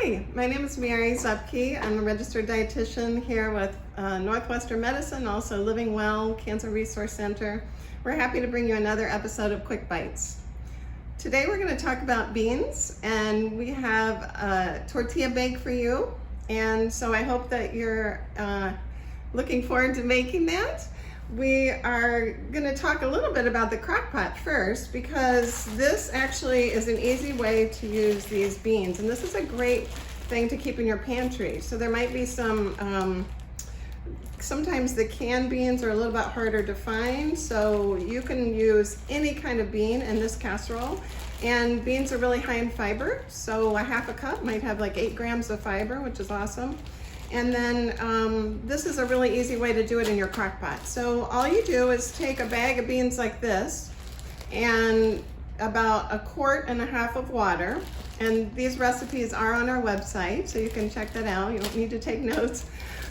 Hi, my name is Mary Zupke. I'm a registered dietitian here with Northwestern Medicine, also Living Well Cancer Resource Center. We're happy to bring you another episode of Quick Bites. Today we're going to talk about beans, and we have a tortilla bake for you. And so I hope that you're looking forward to making that. We are going to talk a little bit about the crock pot first, because this actually is an easy way to use these beans, and this is a great thing to keep in your pantry. So there might be some sometimes the canned beans are a little bit harder to find, so you can use any kind of bean in this casserole. And beans are really high in fiber, so a half a cup might have like 8 grams of fiber, which is awesome. And then this is a really easy way to do it in your crock pot. So all you do is take a bag of beans like this and about 1.5 quarts of water. And these recipes are on our website, so you can check that out. You don't need to take notes.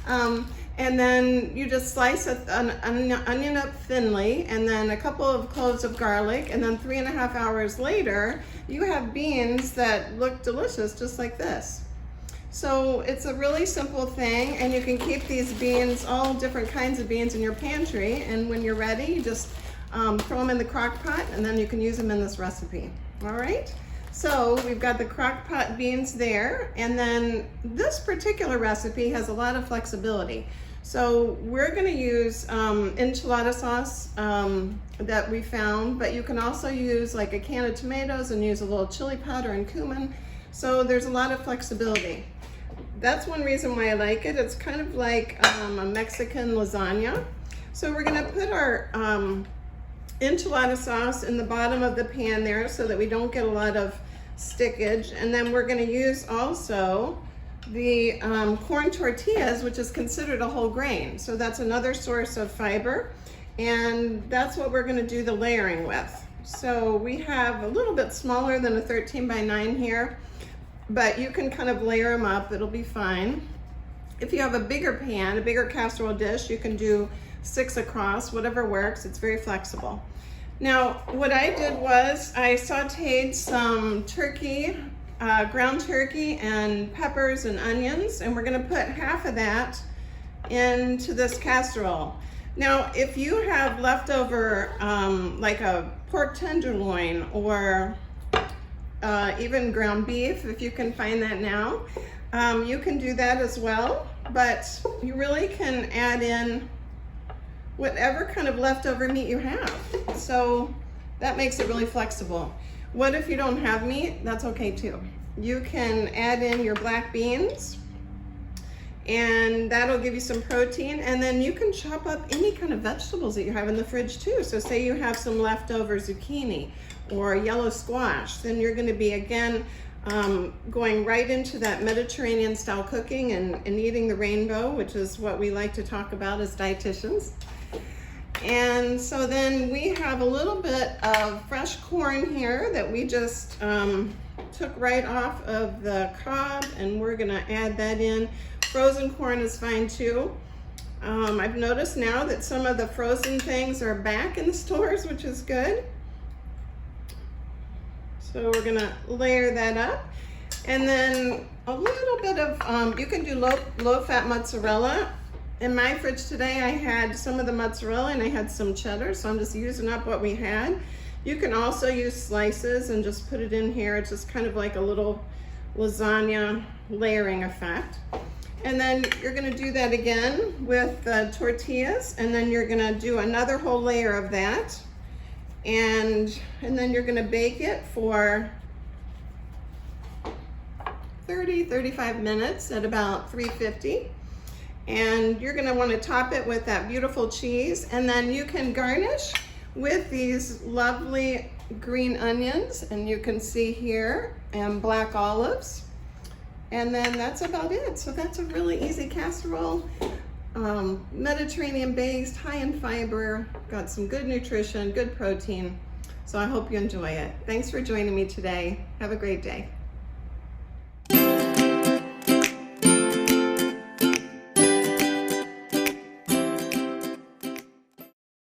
And then you just slice an onion up thinly, and then a couple of cloves of garlic, and then 3.5 hours later, you have beans that look delicious just like this. So it's a really simple thing, and you can keep these beans, all different kinds of beans, in your pantry, and when you're ready, you just throw them in the crock pot, and then you can use them in this recipe. All right? So we've got the crock pot beans there, and then this particular recipe has a lot of flexibility. So we're going to use enchilada sauce that we found, but you can also use like a can of tomatoes and use a little chili powder and cumin. So there's a lot of flexibility. That's one reason why I like it. It's kind of like a Mexican lasagna. So we're going to put our enchilada sauce in the bottom of the pan there so that we don't get a lot of stickage. And then we're going to use also the corn tortillas, which is considered a whole grain. So that's another source of fiber. And that's what we're going to do the layering with. So we have a little bit smaller than a 13 by 9 here, but you can kind of layer them up. It'll be fine. If you have a bigger pan, a bigger casserole dish, you can do 6 across, whatever works. It's very flexible. Now, what I did was I sauteed some turkey, ground turkey, and peppers and onions, and we're going to put half of that into this casserole. Now, if you have leftover like a pork tenderloin or even ground beef, if you can find that now, you can do that as well, but you really can add in whatever kind of leftover meat you have. So that makes it really flexible. What if you don't have meat? That's okay too. You can add in your black beans, and that'll give you some protein, and then you can chop up any kind of vegetables that you have in the fridge too. So say you have some leftover zucchini or yellow squash, then you're going to be again going right into that Mediterranean style cooking and eating the rainbow, which is what we like to talk about as dietitians. And so then we have a little bit of fresh corn here that we just took right off of the cob, and we're going to add that in. Frozen corn is fine too. I've noticed now that some of the frozen things are back in the stores, which is good. So we're gonna layer that up. And then a little bit of, you can do low-fat mozzarella. In my fridge today, I had some of the mozzarella and I had some cheddar, so I'm just using up what we had. You can also use slices and just put it in here. It's just kind of like a little lasagna layering effect. And then you're gonna do that again with the tortillas, and then you're gonna do another whole layer of that. And then you're gonna bake it for 30-35 minutes at about 350. And you're gonna wanna top it with that beautiful cheese, and then you can garnish with these lovely green onions, and you can see here, and black olives. And then that's about it. So that's a really easy casserole. Mediterranean based, high in fiber, got some good nutrition, good protein. So I hope you enjoy it. Thanks for joining me today. Have a great day.